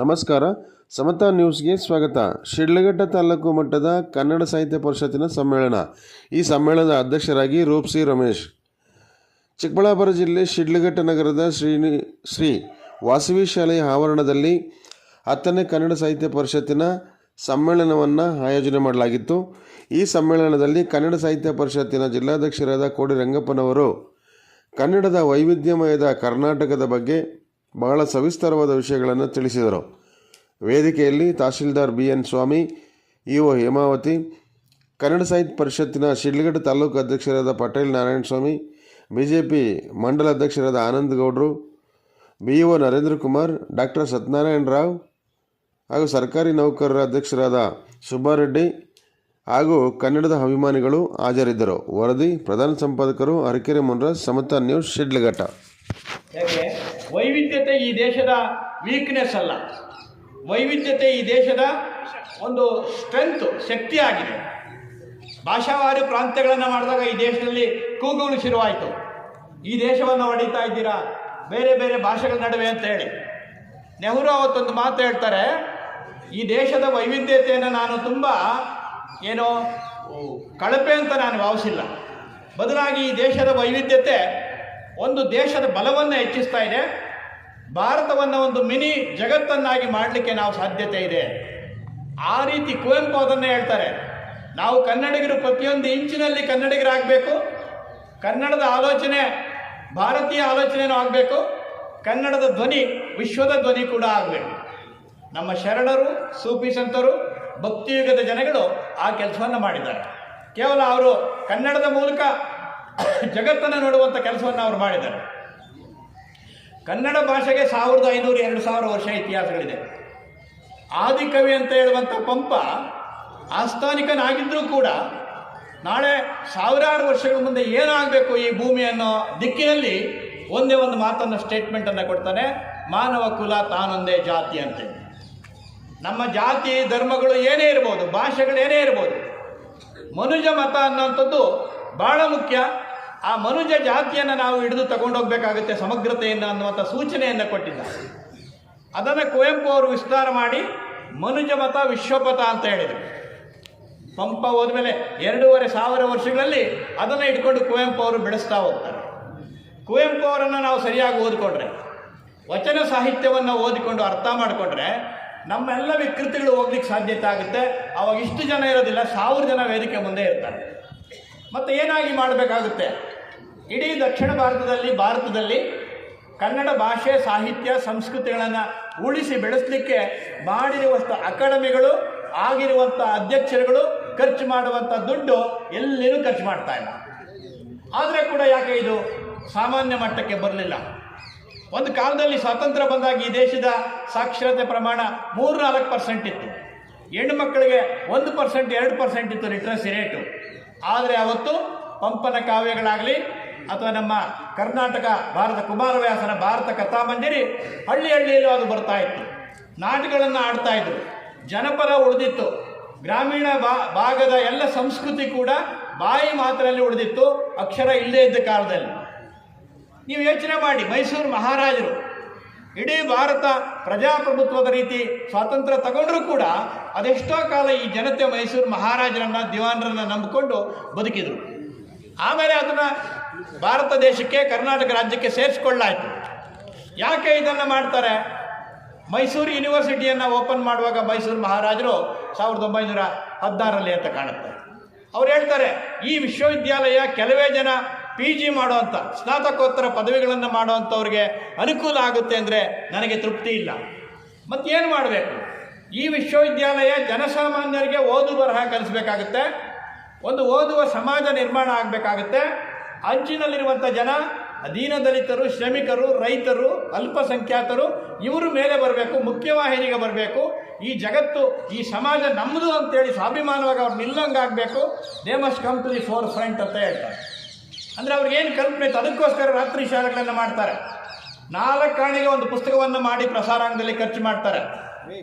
ನಮಸ್ಕಾರ, ಸಮತಾ ನ್ಯೂಸ್ಗೆ ಸ್ವಾಗತ. ಶಿಡ್ಲಘಟ್ಟ ತಾಲೂಕು ಮಟ್ಟದ ಕನ್ನಡ ಸಾಹಿತ್ಯ ಪರಿಷತ್ತಿನ ಸಮ್ಮೇಳನ. ಈ ಸಮ್ಮೇಳನದ ಅಧ್ಯಕ್ಷರಾಗಿ ರೂಪ್ಸಿ ರಮೇಶ್. ಚಿಕ್ಕಬಳ್ಳಾಪುರ ಜಿಲ್ಲೆ ಶಿಡ್ಲಘಟ್ಟ ನಗರದ ಶ್ರೀ ವಾಸವಿ ಶಾಲೆಯ ಆವರಣದಲ್ಲಿ 10ನೇ ಕನ್ನಡ ಸಾಹಿತ್ಯ ಪರಿಷತ್ತಿನ ಸಮ್ಮೇಳನವನ್ನು ಆಯೋಜನೆ ಮಾಡಲಾಗಿತ್ತು. ಈ ಸಮ್ಮೇಳನದಲ್ಲಿ ಕನ್ನಡ ಸಾಹಿತ್ಯ ಪರಿಷತ್ತಿನ ಜಿಲ್ಲಾಧ್ಯಕ್ಷರಾದ ಕೋಡಿ ರಂಗಪ್ಪನವರು ಕನ್ನಡದ ವೈವಿಧ್ಯಮಯದ ಕರ್ನಾಟಕದ ಬಗ್ಗೆ ಬಹಳ ಸವಿಸ್ತರವಾದ ವಿಷಯಗಳನ್ನು ತಿಳಿಸಿದರು. ವೇದಿಕೆಯಲ್ಲಿ ತಹಶೀಲ್ದಾರ್ BN ಸ್ವಾಮಿ, EO ಹೇಮಾವತಿ, ಕನ್ನಡ ಸಾಹಿತ್ಯ ಪರಿಷತ್ತಿನ ಶಿಡ್ಲಘಟ್ಟ ತಾಲೂಕು ಅಧ್ಯಕ್ಷರಾದ ಪಟೇಲ್ ನಾರಾಯಣ ಸ್ವಾಮಿ, BJP ಮಂಡಲ ಅಧ್ಯಕ್ಷರಾದ ಆನಂದ್ ಗೌಡ್ರು, BO ನರೇಂದ್ರ ಕುಮಾರ್, ಡಾಕ್ಟರ್ ಸತ್ಯನಾರಾಯಣ ರಾವ್ ಹಾಗೂ ಸರ್ಕಾರಿ ನೌಕರರ ಅಧ್ಯಕ್ಷರಾದ ಸುಬ್ಬಾರೆಡ್ಡಿ ಹಾಗೂ ಕನ್ನಡದ ಅಭಿಮಾನಿಗಳು ಹಾಜರಿದ್ದರು. ವರದಿ ಪ್ರಧಾನ ಸಂಪಾದಕರು ಅರಕೆರೆ ಮುನ್ರಾಜ್, ಸಮತಾ ನ್ಯೂಸ್, ಶಿಡ್ಲಘಟ್ಟ. ಯಾಕೆ ವೈವಿಧ್ಯತೆ ಈ ದೇಶದ ವೀಕ್ನೆಸ್ ಅಲ್ಲ, ವೈವಿಧ್ಯತೆ ಈ ದೇಶದ ಒಂದು ಸ್ಟ್ರೆಂತ್, ಶಕ್ತಿ ಆಗಿದೆ. ಭಾಷಾವಾರು ಪ್ರಾಂತ್ಯಗಳನ್ನು ಮಾಡಿದಾಗ ಈ ದೇಶದಲ್ಲಿ ಕೂಗುಗಳು ಶುರುವಾಯಿತು. ಈ ದೇಶವನ್ನು ಹೊಡಿತಾ ಇದ್ದೀರಾ ಬೇರೆ ಬೇರೆ ಭಾಷೆಗಳ ನಡುವೆ ಅಂತ ಹೇಳಿ. ನೆಹರು ಅವತ್ತೊಂದು ಮಾತು ಹೇಳ್ತಾರೆ, ಈ ದೇಶದ ವೈವಿಧ್ಯತೆಯನ್ನು ನಾನು ತುಂಬ ಕಳಪೆ ಅಂತ ನಾನು ಭಾವಿಸಿಲ್ಲ. ಬದಲಾಗಿ ಈ ದೇಶದ ವೈವಿಧ್ಯತೆ ಒಂದು ದೇಶದ ಬಲವನ್ನು ಹೆಚ್ಚಿಸ್ತಾ ಇದೆ. ಭಾರತವನ್ನು ಒಂದು ಮಿನಿ ಜಗತ್ತನ್ನಾಗಿ ಮಾಡಲಿಕ್ಕೆ ನಾವು ಸಾಧ್ಯತೆ ಇದೆ. ಆ ರೀತಿ ಕುವೆಂಪು ಅದನ್ನೇ ಹೇಳ್ತಾರೆ. ನಾವು ಕನ್ನಡಿಗರು ಪ್ರತಿಯೊಂದು ಇಂಚಿನಲ್ಲಿ ಕನ್ನಡಿಗರಾಗಬೇಕು. ಕನ್ನಡದ ಆಲೋಚನೆ ಭಾರತೀಯ ಆಲೋಚನೆಯೂ ಆಗಬೇಕು. ಕನ್ನಡದ ಧ್ವನಿ ವಿಶ್ವದ ಧ್ವನಿ ಕೂಡ ಆಗಬೇಕು. ನಮ್ಮ ಶರಣರು, ಸೂಫಿ ಸಂತರು, ಭಕ್ತಿಯುಗದ ಜನಗಳು ಆ ಕೆಲಸವನ್ನು ಮಾಡಿದ್ದಾರೆ. ಕೇವಲ ಅವರು ಕನ್ನಡದ ಮೂಲಕ ಜಗತ್ತನ್ನು ನೋಡುವಂಥ ಕೆಲಸವನ್ನು ಅವರು ಮಾಡಿದ್ದಾರೆ. ಕನ್ನಡ ಭಾಷೆಗೆ 1500-2000 ವರ್ಷ ಇತಿಹಾಸಗಳಿದೆ. ಆದಿಕವಿ ಅಂತ ಹೇಳುವಂಥ ಪಂಪ ಆಸ್ಥಾನಿಕನಾಗಿದ್ದರೂ ಕೂಡ ನಾಳೆ ಸಾವಿರಾರು ವರ್ಷಗಳ ಮುಂದೆ ಏನಾಗಬೇಕು ಈ ಭೂಮಿ ಅನ್ನೋ ದಿಕ್ಕಿನಲ್ಲಿ ಒಂದೇ ಒಂದು ಮಾತನ್ನು, ಸ್ಟೇಟ್ಮೆಂಟನ್ನು ಕೊಡ್ತಾನೆ, ಮಾನವ ಕುಲ ತಾನೊಂದೇ ಜಾತಿ ಅಂತೇಳಿ. ನಮ್ಮ ಜಾತಿ ಧರ್ಮಗಳು ಏನೇ ಇರ್ಬೋದು, ಭಾಷೆಗಳು ಏನೇ ಇರ್ಬೋದು, ಮನುಜ ಮತ ಅನ್ನೋಂಥದ್ದು ಭಾಳ ಮುಖ್ಯ. ಆ ಮನುಜ ಜಾತಿಯನ್ನು ನಾವು ಹಿಡಿದು ತಗೊಂಡೋಗ್ಬೇಕಾಗುತ್ತೆ, ಸಮಗ್ರತೆಯನ್ನು ಅನ್ನುವಂಥ ಸೂಚನೆಯನ್ನು ಕೊಟ್ಟಿದ್ದಾರೆ. ಅದನ್ನು ಕುವೆಂಪು ಅವರು ವಿಸ್ತಾರ ಮಾಡಿ ಮನುಜ ಮತ ವಿಶ್ವಪಥ ಅಂತ ಹೇಳಿದರು. ಪಂಪ ಹೋದ್ಮೇಲೆ 2500 ವರ್ಷಗಳಲ್ಲಿ ಅದನ್ನು ಇಟ್ಕೊಂಡು ಕುವೆಂಪು ಅವರು ಬೆಳೆಸ್ತಾ ಹೋಗ್ತಾರೆ. ಕುವೆಂಪು ಅವರನ್ನು ನಾವು ಸರಿಯಾಗಿ ಓದಿಕೊಂಡ್ರೆ, ವಚನ ಸಾಹಿತ್ಯವನ್ನು ಓದಿಕೊಂಡು ಅರ್ಥ ಮಾಡಿಕೊಂಡ್ರೆ ನಮ್ಮೆಲ್ಲ ವಿಕೃತಿಗಳು ಹೋಗ್ಲಿಕ್ಕೆ ಸಾಧ್ಯತೆ ಆಗುತ್ತೆ. ಅವಾಗ ಇಷ್ಟು ಜನ ಇರೋದಿಲ್ಲ, 1000 ಜನ ವೇದಿಕೆ ಮುಂದೆ ಇರ್ತಾರೆ. ಮತ್ತು ಏನಾಗಿ ಮಾಡಬೇಕಾಗುತ್ತೆ, ಇಡೀ ದಕ್ಷಿಣ ಭಾರತದಲ್ಲಿ ಕನ್ನಡ ಭಾಷೆ, ಸಾಹಿತ್ಯ, ಸಂಸ್ಕೃತಿಗಳನ್ನು ಉಳಿಸಿ ಬೆಳೆಸಲಿಕ್ಕೆ ಮಾಡಿರುವಷ್ಟು ಅಕಾಡೆಮಿಗಳು, ಆಗಿರುವಂಥ ಅಧ್ಯಕ್ಷರುಗಳು ಖರ್ಚು ಮಾಡುವಂಥ ದುಡ್ಡು ಎಲ್ಲರೂ ಖರ್ಚು ಮಾಡ್ತಾ ಇಲ್ಲ. ಆದರೆ ಕೂಡ ಯಾಕೆ ಇದು ಸಾಮಾನ್ಯ ಮಟ್ಟಕ್ಕೆ ಬರಲಿಲ್ಲ? ಒಂದು ಕಾಲದಲ್ಲಿ ಸ್ವಾತಂತ್ರ್ಯ ಬಂದಾಗ ಈ ದೇಶದ ಸಾಕ್ಷರತೆ ಪ್ರಮಾಣ 3-4% ಇತ್ತು. ಹೆಣ್ಣು ಮಕ್ಕಳಿಗೆ 1%, 2% ಇತ್ತು ಲಿಟ್ರಸಿ ರೇಟು. ಆದರೆ ಅವತ್ತು ಪಂಪನ ಕಾವ್ಯಗಳಾಗಲಿ ಅಥವಾ ನಮ್ಮ ಕರ್ನಾಟಕ ಭಾರತ ಕುಮಾರವ್ಯಾಸನ ಭಾರತ ಕಥಾಮಂಜರಿ ಹಳ್ಳಿಯಲ್ಲೂ ಅದು ಬರ್ತಾ ಇತ್ತು. ನಾಟಕಗಳನ್ನು ಆಡ್ತಾ ಇದ್ರು, ಜನಪದ ಉಳಿದಿತ್ತು. ಗ್ರಾಮೀಣ ಭಾಗದ ಎಲ್ಲ ಸಂಸ್ಕೃತಿ ಕೂಡ ಬಾಯಿ ಮಾತಿನಲ್ಲಿ ಉಳಿದಿತ್ತು, ಅಕ್ಷರ ಇಲ್ಲದೇ ಇದ್ದ ಕಾಲದಲ್ಲಿ. ನೀವು ಯೋಚನೆ ಮಾಡಿ, ಮೈಸೂರು ಮಹಾರಾಜರು ಇಡೀ ಭಾರತ ಪ್ರಜಾಪ್ರಭುತ್ವದ ರೀತಿ ಸ್ವಾತಂತ್ರ್ಯ ತಗೊಂಡ್ರೂ ಕೂಡ ಅದೆಷ್ಟೋ ಕಾಲ ಈ ಜನತೆ ಮೈಸೂರು ಮಹಾರಾಜರನ್ನು, ದಿವಾನರನ್ನು ನಂಬಿಕೊಂಡು ಬದುಕಿದರು. ಆಮೇಲೆ ಅದನ್ನು ಭಾರತ ದೇಶಕ್ಕೆ, ಕರ್ನಾಟಕ ರಾಜ್ಯಕ್ಕೆ ಸೇರಿಸ್ಕೊಳ್ಳಾಯಿತು. ಯಾಕೆ ಇದನ್ನು ಮಾಡ್ತಾರೆ? ಮೈಸೂರು ಯೂನಿವರ್ಸಿಟಿಯನ್ನು ಓಪನ್ ಮಾಡುವಾಗ ಮೈಸೂರು ಮಹಾರಾಜರು 1916ರಲ್ಲಿ ಅಂತ ಕಾಣುತ್ತೆ. ಅವ್ರು ಹೇಳ್ತಾರೆ, ಈ ವಿಶ್ವವಿದ್ಯಾಲಯ ಕೆಲವೇ ಜನ PG ಮಾಡುವಂಥ, ಸ್ನಾತಕೋತ್ತರ ಪದವಿಗಳನ್ನು ಮಾಡುವಂಥವ್ರಿಗೆ ಅನುಕೂಲ ಆಗುತ್ತೆ ಅಂದರೆ ನನಗೆ ತೃಪ್ತಿ ಇಲ್ಲ. ಮತ್ತೇನು ಮಾಡಬೇಕು? ಈ ವಿಶ್ವವಿದ್ಯಾಲಯ ಜನಸಾಮಾನ್ಯರಿಗೆ ಓದು ಬರಹ ಕಲಿಸಬೇಕಾಗುತ್ತೆ, ಒಂದು ಓದುವ ಸಮಾಜ ನಿರ್ಮಾಣ ಆಗಬೇಕಾಗುತ್ತೆ. ಅಂಚಿನಲ್ಲಿರುವಂಥ ಜನ, ದೀನದಲಿತರು, ಶ್ರಮಿಕರು, ರೈತರು, ಅಲ್ಪಸಂಖ್ಯಾತರು ಇವರು ಮೇಲೆ ಬರಬೇಕು, ಮುಖ್ಯವಾಹಿನಿಗೆ ಬರಬೇಕು. ಈ ಜಗತ್ತು, ಈ ಸಮಾಜ ನಮ್ಮದು ಅಂತೇಳಿ ಸ್ವಾಭಿಮಾನವಾಗಿ ಅವ್ರು ನಿಲ್ಲಂಗಾಗಬೇಕು. They must come to the forefront ಅಂತ ಹೇಳ್ತಾರೆ. ಅಂದರೆ ಅವ್ರಿಗೇನು ಕಲ್ಪನೆ ಇತ್ತು, ಅದಕ್ಕೋಸ್ಕರ ರಾತ್ರಿ ಶಾಲೆಗಳನ್ನು ಮಾಡ್ತಾರೆ. 4 ಆಣೆಗೆ ಒಂದು ಪುಸ್ತಕವನ್ನು ಮಾಡಿ ಪ್ರಸಾರಾಂಗದಲ್ಲಿ ಖರ್ಚು ಮಾಡ್ತಾರೆ.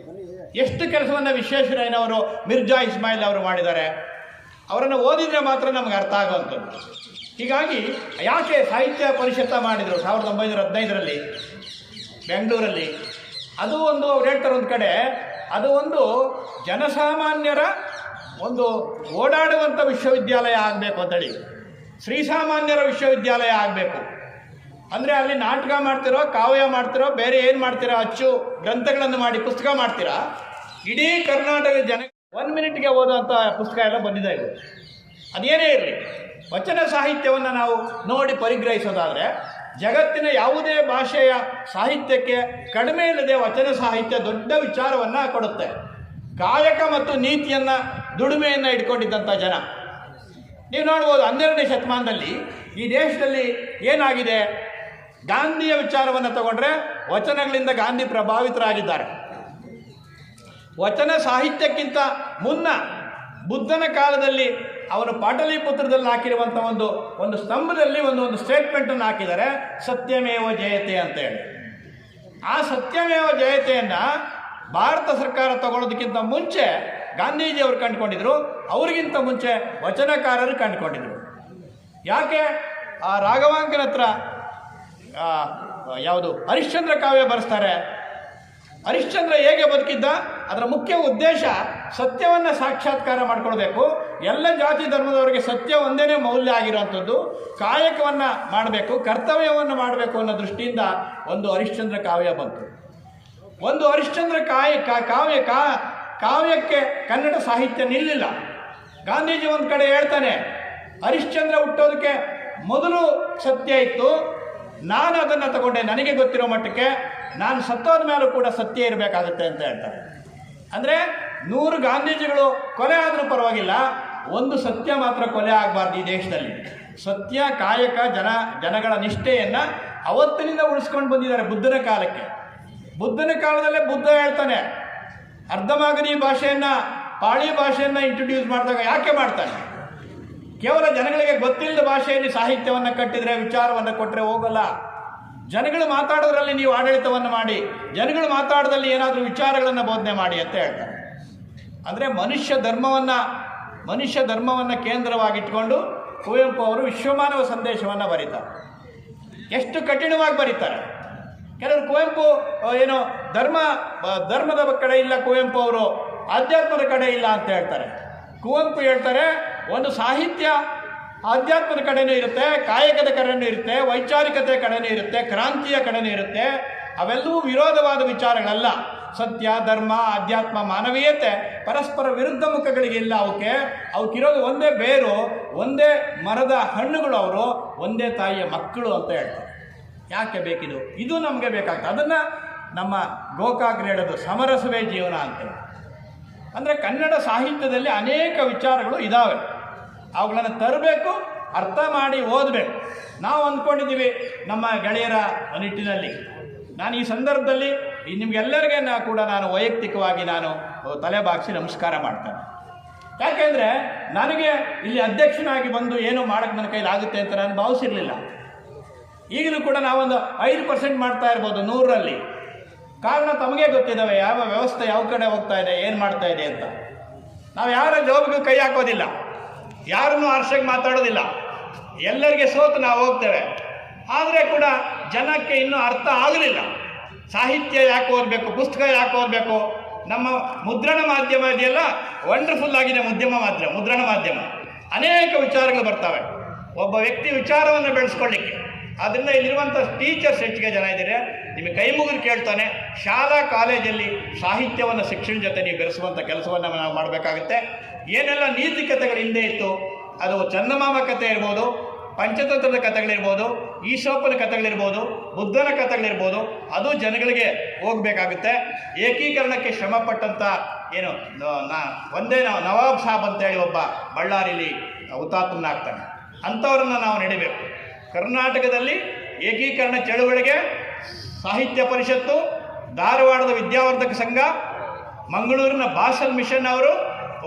ಎಷ್ಟು ಕೆಲಸವನ್ನು ವಿಶ್ವೇಶ್ವರಯ್ಯನವರು, ಮಿರ್ಜಾ ಇಸ್ಮಾಯಿಲ್ ಅವರು ಮಾಡಿದ್ದಾರೆ. ಅವರನ್ನು ಓದಿದರೆ ಮಾತ್ರ ನಮಗೆ ಅರ್ಥ ಆಗುವಂಥದ್ದು. ಹೀಗಾಗಿ ಯಾಕೆ ಸಾಹಿತ್ಯ ಪರಿಷತ್ತ ಮಾಡಿದರು 1915ರಲ್ಲಿ ಬೆಂಗಳೂರಲ್ಲಿ? ಅದು ಒಂದು ಅವ್ರು ಹೇಳ್ತಾರೆ ಒಂದು ಕಡೆ, ಅದು ಒಂದು ಜನಸಾಮಾನ್ಯರ ಒಂದು ಓಡಾಡುವಂಥ ವಿಶ್ವವಿದ್ಯಾಲಯ ಆಗಬೇಕು ಅಂತೇಳಿ, ಶ್ರೀಸಾಮಾನ್ಯರ ವಿಶ್ವವಿದ್ಯಾಲಯ ಆಗಬೇಕು. ಅಂದರೆ ಅಲ್ಲಿ ನಾಟಕ ಮಾಡ್ತಿರೋ, ಕಾವ್ಯ ಮಾಡ್ತಿರೋ, ಬೇರೆ ಏನು ಮಾಡ್ತೀರಾ, ಅಚ್ಚು ಗ್ರಂಥಗಳನ್ನು ಮಾಡಿ ಪುಸ್ತಕ ಮಾಡ್ತೀರಾ, ಇಡೀ ಕರ್ನಾಟಕದ ಜನ 1 ಮಿನಿಟ್ಗೆ ಓದುವಂಥ ಪುಸ್ತಕ ಎಲ್ಲ ಬಂದಿದೆ ಇದು. ಅದೇನೇ ಇರಲಿ, ವಚನ ಸಾಹಿತ್ಯವನ್ನು ನಾವು ನೋಡಿ ಪರಿಗ್ರಹಿಸೋದಾದರೆ ಜಗತ್ತಿನ ಯಾವುದೇ ಭಾಷೆಯ ಸಾಹಿತ್ಯಕ್ಕೆ ಕಡಿಮೆ ಇಲ್ಲದೆ ವಚನ ಸಾಹಿತ್ಯ ದೊಡ್ಡ ವಿಚಾರವನ್ನು ಕೊಡುತ್ತೆ. ಕಾಯಕ ಮತ್ತು ನೀತಿಯನ್ನು, ದುಡಿಮೆಯನ್ನು ಇಟ್ಕೊಂಡಿದ್ದಂಥ ಜನ ನೀವು ನೋಡ್ಬೋದು. 12ನೇ ಶತಮಾನದಲ್ಲಿ ಈ ದೇಶದಲ್ಲಿ ಏನಾಗಿದೆ, ಗಾಂಧಿಯ ವಿಚಾರವನ್ನು ತಗೊಂಡ್ರೆ ವಚನಗಳಿಂದ ಗಾಂಧಿ ಪ್ರಭಾವಿತರಾಗಿದ್ದಾರೆ. ವಚನ ಸಾಹಿತ್ಯಕ್ಕಿಂತ ಮುನ್ನ ಬುದ್ಧನ ಕಾಲದಲ್ಲಿ ಅವನು ಪಾಟಲಿಪುತ್ರದಲ್ಲಿ ಹಾಕಿರುವಂಥ ಒಂದು ಸ್ತಂಭದಲ್ಲಿ ಒಂದು ಸ್ಟೇಟ್ಮೆಂಟನ್ನು ಹಾಕಿದ್ದಾರೆ, ಸತ್ಯಮೇವ ಜಯತೆ ಅಂತೇಳಿ. ಆ ಸತ್ಯಮೇವ ಜಯತೆಯನ್ನು ಭಾರತ ಸರ್ಕಾರ ತಗೊಳ್ಳೋದಕ್ಕಿಂತ ಮುಂಚೆ ಗಾಂಧೀಜಿಯವರು ಕಂಡುಕೊಂಡಿದ್ರು, ಅವರಿಗಿಂತ ಮುಂಚೆ ವಚನಕಾರರು ಕಂಡುಕೊಂಡಿದ್ರು. ಯಾಕೆ ಆ ರಾಘವಾಂಕನ ಹತ್ರ ಯಾವುದು ಹರಿಶ್ಚಂದ್ರ ಕಾವ್ಯ ಬರೆಸ್ತಾರೆ. ಹರಿಶ್ಚಂದ್ರ ಹೇಗೆ ಬದುಕಿದ್ದ, ಅದರ ಮುಖ್ಯ ಉದ್ದೇಶ ಸತ್ಯವನ್ನು ಸಾಕ್ಷಾತ್ಕಾರ ಮಾಡ್ಕೊಳ್ಬೇಕು, ಎಲ್ಲ ಜಾತಿ ಧರ್ಮದವರಿಗೆ ಸತ್ಯ ಒಂದೇ ಮೌಲ್ಯ ಆಗಿರೋವಂಥದ್ದು, ಕಾಯಕವನ್ನು ಮಾಡಬೇಕು, ಕರ್ತವ್ಯವನ್ನು ಮಾಡಬೇಕು ಅನ್ನೋ ದೃಷ್ಟಿಯಿಂದ ಒಂದು ಹರಿಶ್ಚಂದ್ರ ಕಾವ್ಯ ಬಂತು. ಒಂದು ಹರಿಶ್ಚಂದ್ರ ಕಾವ್ಯಕ್ಕೆ ಕನ್ನಡ ಸಾಹಿತ್ಯ ನಿಲ್ಲಿಲ್ಲ. ಗಾಂಧೀಜಿ ಒಂದು ಕಡೆ ಹೇಳ್ತಾನೆ, ಹರಿಶ್ಚಂದ್ರ ಹುಟ್ಟೋದಕ್ಕೆ ಮೊದಲು ಸತ್ಯ ಇತ್ತು, ನಾನು ಅದನ್ನು ತಗೊಂಡೆ, ನನಗೆ ಗೊತ್ತಿರೋ ಮಟ್ಟಕ್ಕೆ ನಾನು ಸತ್ತೋದ ಮೇಲೂ ಕೂಡ ಸತ್ಯ ಇರಬೇಕಾಗುತ್ತೆ ಅಂತ ಹೇಳ್ತಾರೆ. ಅಂದರೆ 100 ಗಾಂಧೀಜಿಗಳು ಕೊಲೆ ಆದರೂ ಪರವಾಗಿಲ್ಲ, ಒಂದು ಸತ್ಯ ಮಾತ್ರ ಕೊಲೆ ಆಗಬಾರ್ದು ಈ ದೇಶದಲ್ಲಿ. ಸತ್ಯ, ಕಾಯಕ, ಜನಗಳ ನಿಷ್ಠೆಯನ್ನು ಅವತ್ತಿನಿಂದ ಉಳಿಸ್ಕೊಂಡು ಬಂದಿದ್ದಾರೆ ಬುದ್ಧನ ಕಾಲಕ್ಕೆ. ಬುದ್ಧನ ಕಾಲದಲ್ಲೇ ಬುದ್ಧ ಹೇಳ್ತಾನೆ, ಅರ್ಧಮಾಗಧಿ ಭಾಷೆಯನ್ನು, ಪಾಳಿ ಭಾಷೆಯನ್ನು ಇಂಟ್ರೊಡ್ಯೂಸ್ ಮಾಡಿದಾಗ ಯಾಕೆ ಮಾಡ್ತಾನೆ? ಕೇವಲ ಜನಗಳಿಗೆ ಗೊತ್ತಿಲ್ಲದ ಭಾಷೆಯಲ್ಲಿ ಸಾಹಿತ್ಯವನ್ನು ಕಟ್ಟಿದರೆ, ವಿಚಾರವನ್ನು ಕೊಟ್ಟರೆ ಹೋಗಲ್ಲ. ಜನಗಳು ಮಾತಾಡೋದ್ರಲ್ಲಿ ನೀವು ಆಡಳಿತವನ್ನು ಮಾಡಿ, ಜನಗಳು ಮಾತಾಡೋದ್ರಲ್ಲಿ ಏನಾದರೂ ವಿಚಾರಗಳನ್ನು ಬೋಧನೆ ಮಾಡಿ ಅಂತ ಹೇಳ್ತಾರೆ. ಅಂದರೆ ಮನುಷ್ಯ ಧರ್ಮವನ್ನು ಕೇಂದ್ರವಾಗಿಟ್ಕೊಂಡು ಕುವೆಂಪು ಅವರು ವಿಶ್ವಮಾನವ ಸಂದೇಶವನ್ನು ಬರೀತಾರೆ. ಎಷ್ಟು ಕಠಿಣವಾಗಿ ಬರೀತಾರೆ. ಕೆಲವರು ಕುವೆಂಪು ಏನೋ ಧರ್ಮದ ಕಡೆ ಇಲ್ಲ, ಕುವೆಂಪು ಅವರು ಆಧ್ಯಾತ್ಮದ ಕಡೆ ಇಲ್ಲ ಅಂತ ಹೇಳ್ತಾರೆ. ಕುವೆಂಪು ಹೇಳ್ತಾರೆ, ಒಂದು ಸಾಹಿತ್ಯ ಆಧ್ಯಾತ್ಮದ ಕಡೆನೂ ಇರುತ್ತೆ, ಕಾಯಕದ ಕಡೆನೂ ಇರುತ್ತೆ, ವೈಚಾರಿಕತೆ ಕಡೆನೂ ಇರುತ್ತೆ, ಕ್ರಾಂತಿಯ ಕಡೆನೂ ಇರುತ್ತೆ. ಅವೆಲ್ಲವೂ ವಿರೋಧವಾದ ವಿಚಾರಗಳಲ್ಲ. ಸತ್ಯ, ಧರ್ಮ, ಆಧ್ಯಾತ್ಮ, ಮಾನವೀಯತೆ ಪರಸ್ಪರ ವಿರುದ್ಧ ಮುಖಗಳಿಗಿಲ್ಲ. ಅವಕ್ಕಿರೋದು ಒಂದೇ ಬೇರು, ಒಂದೇ ಮರದ ಹಣ್ಣುಗಳು, ಅವರು ಒಂದೇ ತಾಯಿಯ ಮಕ್ಕಳು ಅಂತ ಹೇಳ್ತಾರೆ. ಯಾಕೆ ಬೇಕಿದು? ಇದು ನಮಗೆ ಬೇಕಾಗ್ತದೆ. ಅದನ್ನು ನಮ್ಮ ಗೋಕಾಕ್ ಹೇಳೋದು ಸಮರಸವೇ ಜೀವನ ಅಂತೇಳಿ. ಅಂದರೆ ಕನ್ನಡ ಸಾಹಿತ್ಯದಲ್ಲಿ ಅನೇಕ ವಿಚಾರಗಳು ಇದ್ದಾವೆ, ಅವುಗಳನ್ನು ತರಬೇಕು, ಅರ್ಥ ಮಾಡಿ ಓದಬೇಕು. ನಾವು ಅಂದ್ಕೊಂಡಿದ್ದೀವಿ ನಮ್ಮ ಗೆಳೆಯರ ನಿಟ್ಟಿನಲ್ಲಿ. ನಾನು ಈ ಸಂದರ್ಭದಲ್ಲಿ ನಿಮಗೆಲ್ಲರಿಗೆ ಕೂಡ ನಾನು ವೈಯಕ್ತಿಕವಾಗಿ ನಾನು ತಲೆ ಬಾಗಿಸಿ ನಮಸ್ಕಾರ ಮಾಡ್ತೇನೆ. ಯಾಕೆಂದರೆ ನನಗೆ ಇಲ್ಲಿ ಅಧ್ಯಕ್ಷನಾಗಿ ಬಂದು ಏನೋ ಮಾಡೋಕ್ಕೆ ನನ್ನ ಕೈಲಾಗುತ್ತೆ ಅಂತ ನಾನು ಭಾವಿಸಿರಲಿಲ್ಲ. ಈಗಲೂ ಕೂಡ ನಾವೊಂದು 5% ಮಾಡ್ತಾ ಇರ್ಬೋದು 100ರಲ್ಲಿ. ಕಾರಣ ತಮಗೆ ಗೊತ್ತಿದ್ದಾವೆ, ಯಾವ ವ್ಯವಸ್ಥೆ ಯಾವ ಕಡೆ ಹೋಗ್ತಾ ಇದೆ, ಏನು ಮಾಡ್ತಾ ಇದೆ ಅಂತ. ನಾವು ಯಾರ ಜವಾಬ್ಗೂ ಕೈ ಹಾಕೋದಿಲ್ಲ, ಯಾರನ್ನೂ ಆರ್ಷಕ್ಕೆ ಮಾತಾಡೋದಿಲ್ಲ, ಎಲ್ಲರಿಗೆ ಸೋತು ನಾವು ಹೋಗ್ತೇವೆ. ಆದರೆ ಕೂಡ ಜನಕ್ಕೆ ಇನ್ನೂ ಅರ್ಥ ಆಗಲಿಲ್ಲ. ಸಾಹಿತ್ಯ ಯಾಕೆ ಓದಬೇಕು, ಪುಸ್ತಕ ಯಾಕೆ ಓದಬೇಕು. ನಮ್ಮ ಮುದ್ರಣ ಮಾಧ್ಯಮ ಇದೆಯಲ್ಲ, ವಂಡರ್ಫುಲ್ ಆಗಿದೆ ಮುದ್ರಣ ಮಾಧ್ಯಮ. ಅನೇಕ ವಿಚಾರಗಳು ಬರ್ತವೆ ಒಬ್ಬ ವ್ಯಕ್ತಿ ವಿಚಾರವನ್ನು ಬೆಳೆಸ್ಕೊಳ್ಳಿಕ್ಕೆ. ಆದ್ದರಿಂದ ಇಲ್ಲಿರುವಂಥ ಟೀಚರ್ಸ್ ಹೆಚ್ಚಿಗೆ ಜನ ಇದ್ದೀರಿ, ನಿಮಗೆ ಕೈ ಮುಗಿದು ಕೇಳ್ತಾನೆ, ಶಾಲಾ ಕಾಲೇಜಲ್ಲಿ ಸಾಹಿತ್ಯವನ್ನು ಶಿಕ್ಷಣ ಜೊತೆ ನೀವು ಬೆರೆಸುವಂಥ ಕೆಲಸವನ್ನು ನಾವು ಮಾಡಬೇಕಾಗುತ್ತೆ. ಏನೆಲ್ಲ ನೀತಿ ಕಥೆಗಳು ಹಿಂದೆ ಇತ್ತು, ಅದು ಚಂದಮಾಮ ಕಥೆ ಇರ್ಬೋದು, ಪಂಚತಂತ್ರದ ಕಥೆಗಳಿರ್ಬೋದು, ಈಶೋಪನ ಕಥೆಗಳಿರ್ಬೋದು, ಬುದ್ಧನ ಕಥೆಗಳಿರ್ಬೋದು, ಅದು ಜನಗಳಿಗೆ ಹೋಗಬೇಕಾಗುತ್ತೆ. ಏಕೀಕರಣಕ್ಕೆ ಶ್ರಮಪಟ್ಟಂಥ ಏನು ನವಾಬ್ ಸಾಬ್ ಅಂತೇಳಿ ಒಬ್ಬ ಬಳ್ಳಾರಿಲಿ ಹುತಾತ್ಮನಾಗ್ತಾನೆ, ಅಂಥವ್ರನ್ನ ನಾವು ನಡಿಬೇಕು. ಕರ್ನಾಟಕದಲ್ಲಿ ಏಕೀಕರಣ ಚಳುವಳಿಗೆ ಸಾಹಿತ್ಯ ಪರಿಷತ್ತು, ಧಾರವಾಡದ ವಿದ್ಯಾವರ್ಧಕ ಸಂಘ, ಮಂಗಳೂರಿನ ಬಾಸಲ್ ಮಿಷನ್ ಅವರು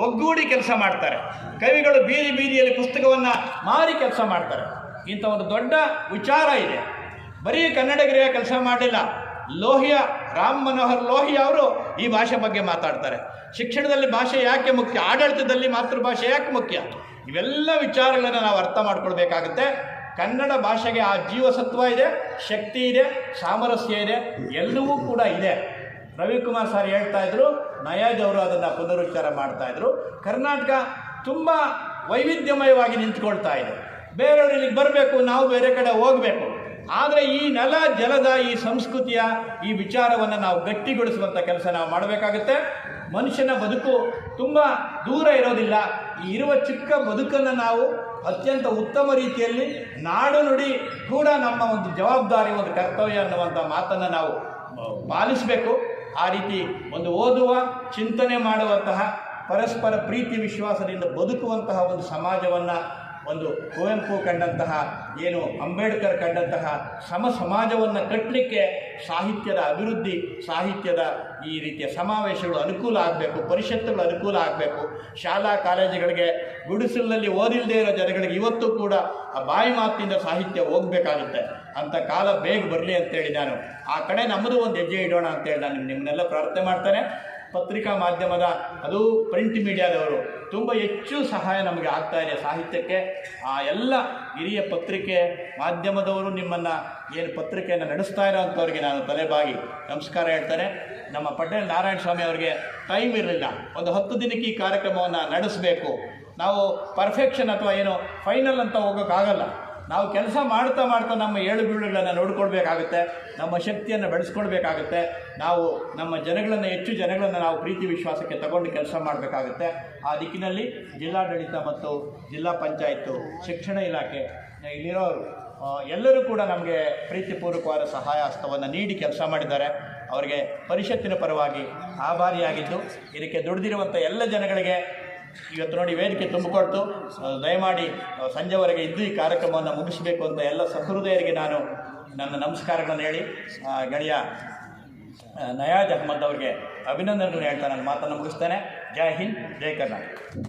ಒಗ್ಗೂಡಿ ಕೆಲಸ ಮಾಡ್ತಾರೆ. ಕವಿಗಳು ಬೀದಿಯಲ್ಲಿ ಪುಸ್ತಕವನ್ನು ಮಾರಿ ಕೆಲಸ ಮಾಡ್ತಾರೆ. ಇಂಥ ಒಂದು ದೊಡ್ಡ ವಿಚಾರ ಇದೆ. ಬರೀ ಕನ್ನಡಿಗರಿಗೆ ಕೆಲಸ ಮಾಡಲಿಲ್ಲ, ರಾಮ್ ಮನೋಹರ್ ಲೋಹಿಯಾ ಅವರು ಈ ಭಾಷೆ ಬಗ್ಗೆ ಮಾತಾಡ್ತಾರೆ. ಶಿಕ್ಷಣದಲ್ಲಿ ಭಾಷೆ ಯಾಕೆ ಮುಖ್ಯ, ಆಡಳಿತದಲ್ಲಿ ಮಾತೃಭಾಷೆ ಯಾಕೆ ಮುಖ್ಯ, ಇವೆಲ್ಲ ವಿಚಾರಗಳನ್ನು ನಾವು ಅರ್ಥ ಮಾಡ್ಕೊಳ್ಬೇಕಾಗುತ್ತೆ. ಕನ್ನಡ ಭಾಷೆಗೆ ಆ ಜೀವಸತ್ವ ಇದೆ, ಶಕ್ತಿ ಇದೆ, ಸಾಮರಸ್ಯ ಇದೆ, ಎಲ್ಲವೂ ಕೂಡ ಇದೆ. ರವಿಕುಮಾರ್ ಸರ್ ಹೇಳ್ತಾ ಇದ್ರು, ನಯಾಜ್ ಅವರು ಅದನ್ನು ಪುನರುಚ್ಚಾರ ಮಾಡ್ತಾ ಇದ್ರು. ಕರ್ನಾಟಕ ತುಂಬ ವೈವಿಧ್ಯಮಯವಾಗಿ ನಿಂತ್ಕೊಳ್ತಾ ಇದೆ. ಬೇರೆಯವರು ಇಲ್ಲಿಗೆ ಬರಬೇಕು, ನಾವು ಬೇರೆ ಕಡೆ ಹೋಗಬೇಕು. ಆದರೆ ಈ ನೆಲ ಜಲದ ಈ ಸಂಸ್ಕೃತಿಯ ಈ ವಿಚಾರವನ್ನು ನಾವು ಗಟ್ಟಿಗೊಳಿಸುವಂಥ ಕೆಲಸ ನಾವು ಮಾಡಬೇಕಾಗುತ್ತೆ. ಮನುಷ್ಯನ ಬದುಕು ತುಂಬ ದೂರ ಇರೋದಿಲ್ಲ. ಈ ಇರುವ ಚಿಕ್ಕ ಬದುಕನ್ನು ನಾವು ಅತ್ಯಂತ ಉತ್ತಮ ರೀತಿಯಲ್ಲಿ ನಾಡು ನುಡಿ ಕೂಡ ನಮ್ಮ ಒಂದು ಜವಾಬ್ದಾರಿ, ಒಂದು ಕರ್ತವ್ಯ ಅನ್ನುವಂಥ ಮಾತನ್ನು ನಾವು ಪಾಲಿಸಬೇಕು. ಆ ರೀತಿ ಒಂದು ಓದುವ, ಚಿಂತನೆ ಮಾಡುವಂತಹ, ಪರಸ್ಪರ ಪ್ರೀತಿ ವಿಶ್ವಾಸದಿಂದ ಬದುಕುವಂತಹ ಒಂದು ಸಮಾಜವನ್ನು, ಒಂದು ಕುವೆಂಪು ಕಂಡಂತಹ, ಏನು ಅಂಬೇಡ್ಕರ್ ಕಂಡಂತಹ ಸಮ ಸಮಾಜವನ್ನು ಕಟ್ಟಲಿಕ್ಕೆ ಸಾಹಿತ್ಯದ ಅಭಿವೃದ್ಧಿ, ಸಾಹಿತ್ಯದ ಈ ರೀತಿಯ ಸಮಾವೇಶಗಳು ಅನುಕೂಲ ಆಗಬೇಕು, ಪರಿಷತ್ತುಗಳು ಅನುಕೂಲ ಆಗಬೇಕು. ಶಾಲಾ ಕಾಲೇಜುಗಳಿಗೆ ಗುಡಿಸಲಿನಲ್ಲಿ ಓದಿಲ್ಲದೆ ಇರೋ ಜನಗಳಿಗೆ ಇವತ್ತು ಕೂಡ ಆ ಬಾಯಿ ಮಾತಿನಿಂದ ಸಾಹಿತ್ಯ ಹೋಗಬೇಕಾಗುತ್ತೆ. ಅಂಥ ಕಾಲ ಬೇಗ ಬರಲಿ ಅಂತೇಳಿ ನಾನು ಆ ಕಡೆ ನಮ್ಮದು ಒಂದು ಹೆಜ್ಜೆ ಇಡೋಣ ಅಂತೇಳಿ ನಾನು ನಿಮ್ಮನ್ನೆಲ್ಲ ಪ್ರಾರ್ಥನೆ ಮಾಡ್ತೇನೆ. ಪತ್ರಿಕಾ ಮಾಧ್ಯಮದ, ಅದು ಪ್ರಿಂಟ್ ಮೀಡಿಯಾದವರು ತುಂಬ ಹೆಚ್ಚು ಸಹಾಯ ನಮಗೆ ಆಗ್ತಾ ಇದೆ ಸಾಹಿತ್ಯಕ್ಕೆ. ಆ ಎಲ್ಲ ಹಿರಿಯ ಪತ್ರಿಕೆ ಮಾಧ್ಯಮದವರು, ನಿಮ್ಮನ್ನು ಏನು ಪತ್ರಿಕೆಯನ್ನು ನಡೆಸ್ತಾ ಇರೋವಂಥವ್ರಿಗೆ ನಾನು ತಲೆಬಾಗಿ ನಮಸ್ಕಾರ ಹೇಳ್ತೇನೆ. ನಮ್ಮ ಪಟೇಲ್ ನಾರಾಯಣ ಸ್ವಾಮಿ ಅವರಿಗೆ ಟೈಮ್ ಇರಲಿಲ್ಲ, ಒಂದು 10 ದಿನಕ್ಕೆ ಈ ಕಾರ್ಯಕ್ರಮವನ್ನು ನಡೆಸಬೇಕು. ನಾವು ಪರ್ಫೆಕ್ಷನ್ ಅಥವಾ ಏನು ಫೈನಲ್ ಅಂತ ಹೋಗೋಕ್ಕಾಗಲ್ಲ. ನಾವು ಕೆಲಸ ಮಾಡ್ತಾ ಮಾಡ್ತಾ ನಮ್ಮ ಏಳು ಬೀಳುಗಳನ್ನು ನೋಡ್ಕೊಳ್ಬೇಕಾಗುತ್ತೆ, ನಮ್ಮ ಶಕ್ತಿಯನ್ನು ಬೆಳೆಸ್ಕೊಳ್ಬೇಕಾಗುತ್ತೆ. ನಾವು ನಮ್ಮ ಜನಗಳನ್ನು, ಹೆಚ್ಚು ಜನಗಳನ್ನು ನಾವು ಪ್ರೀತಿ ವಿಶ್ವಾಸಕ್ಕೆ ತಗೊಂಡು ಕೆಲಸ ಮಾಡಬೇಕಾಗುತ್ತೆ. ಆ ದಿಕ್ಕಿನಲ್ಲಿ ಜಿಲ್ಲಾಡಳಿತ ಮತ್ತು ಜಿಲ್ಲಾ ಪಂಚಾಯತ್ತು, ಶಿಕ್ಷಣ ಇಲಾಖೆ, ಇಲ್ಲಿರೋರು ಎಲ್ಲರೂ ಕೂಡ ನಮಗೆ ಪ್ರೀತಿಪೂರ್ವಕವಾದ ಸಹಾಯ ಹಸ್ತವನ್ನು ನೀಡಿ ಕೆಲಸ ಮಾಡಿದ್ದಾರೆ. ಅವರಿಗೆ ಪರಿಷತ್ತಿನ ಪರವಾಗಿ ಆಭಾರಿಯಾಗಿದ್ದು, ಇದಕ್ಕೆ ದುಡಿದಿರುವಂಥ ಎಲ್ಲ ಜನಗಳಿಗೆ ಇವತ್ತು ನೋಡಿ ವೇದಿಕೆ ತುಂಬಿಕೊಡ್ತು. ದಯಮಾಡಿ ಸಂಜೆವರೆಗೆ ಇದ್ದು ಈ ಕಾರ್ಯಕ್ರಮವನ್ನು ಮುಗಿಸಬೇಕು ಅಂತ ಎಲ್ಲ ಸಹೃದಯರಿಗೆ ನಾನು ನನ್ನ ನಮಸ್ಕಾರಗಳನ್ನು ಹೇಳಿ, ಗೆಳೆಯ ನಯಾಜ್ ಅಹ್ಮದ್ ಅವರಿಗೆ ಅಭಿನಂದನೆಗಳನ್ನು ಹೇಳ್ತಾ ನನ್ನ ಮಾತನ್ನು ಮುಗಿಸ್ತೇನೆ. ಜೈ ಹಿಂದ್, ಜೈ ಕರ್ನಾಟಕ.